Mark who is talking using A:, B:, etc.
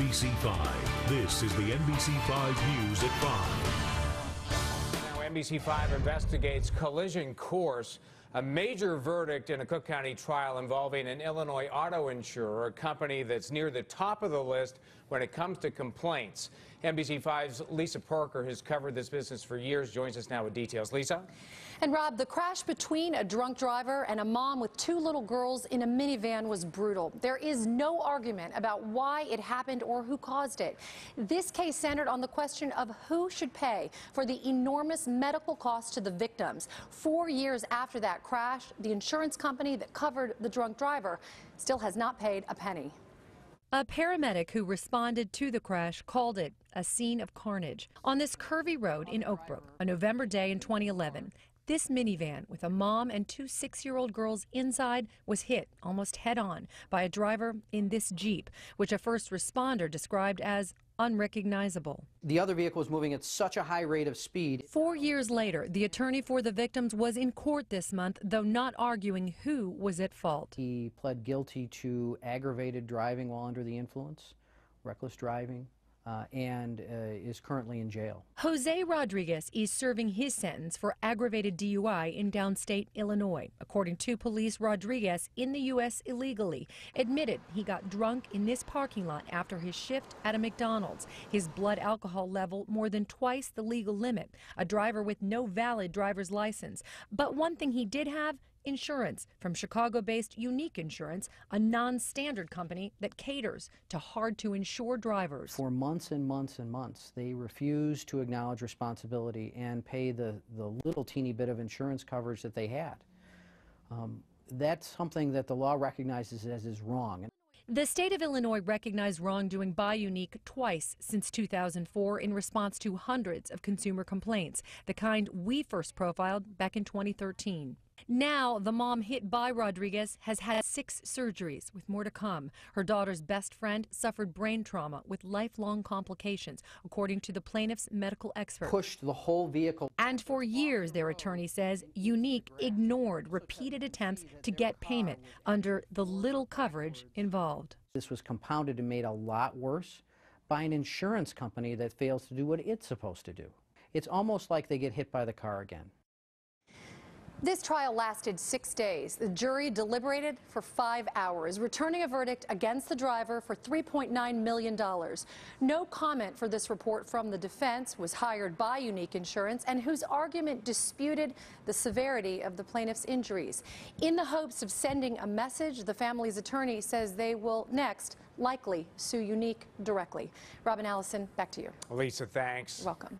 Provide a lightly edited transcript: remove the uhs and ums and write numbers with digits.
A: NBC5. This is the NBC5 News at 5.
B: Now NBC5 investigates collision course, a major verdict in a Cook County trial involving an Illinois auto insurer, a company that's near the top of the list when it comes to complaints. NBC5's Lisa Parker has covered this business for years, joins us now with details. Lisa?
C: And Rob, the crash between a drunk driver and a mom with two little girls in a minivan was brutal. There is no argument about why it happened or who caused it. This case centered on the question of who should pay for the enormous medical costs to the victims. 4 years after that crash, the insurance company that covered the drunk driver still has not paid a penny.
D: A paramedic who responded to the crash called it a scene of carnage. On this curvy road in Oak Brook, a November day in 2011, this minivan with a mom and two 6-year-old girls inside was hit almost head-on by a driver in this Jeep, which a first responder described as unrecognizable.
E: The other vehicle was moving at such a high rate of speed.
D: 4 years later, the attorney for the victims was in court this month, though not arguing who was at fault.
E: He pled guilty to aggravated driving while under the influence, reckless driving, and is currently in jail.
D: Jose Rodriguez is serving his sentence for aggravated DUI in downstate Illinois. According to police, Rodriguez, in the U.S. illegally, admitted he got drunk in this parking lot after his shift at a McDonald's. His blood alcohol level more than twice the legal limit, a driver with no valid driver's license. But one thing he did have: insurance from Chicago-based Unique Insurance, a non-standard company that caters to hard-to-insure drivers.
E: For months and months and months, they refused to acknowledge responsibility and pay the little teeny bit of insurance coverage that they had. That's something that the law recognizes as is wrong.
D: The state of Illinois recognized wrongdoing by Unique twice since 2004 in response to hundreds of consumer complaints, the kind we first profiled back in 2013. Now, the mom hit by Rodriguez has had 6 surgeries, with more to come. Her daughter's best friend suffered brain trauma with lifelong complications, according to the plaintiff's medical expert.
E: Pushed the whole vehicle.
D: And for years, their attorney says, Unique ignored repeated attempts to get payment under the little coverage involved.
E: This was compounded and made a lot worse by an insurance company that fails to do what it's supposed to do. It's almost like they get hit by the car again.
C: This trial lasted 6 days. The jury deliberated for 5 hours, returning a verdict against the driver for $3.9 million. No comment for this report from the defense was hired by Unique Insurance and whose argument disputed the severity of the plaintiff's injuries. In the hopes of sending a message, the family's attorney says they will next likely sue Unique directly. Robin Allison, back to you.
B: Lisa, thanks.
C: You're welcome.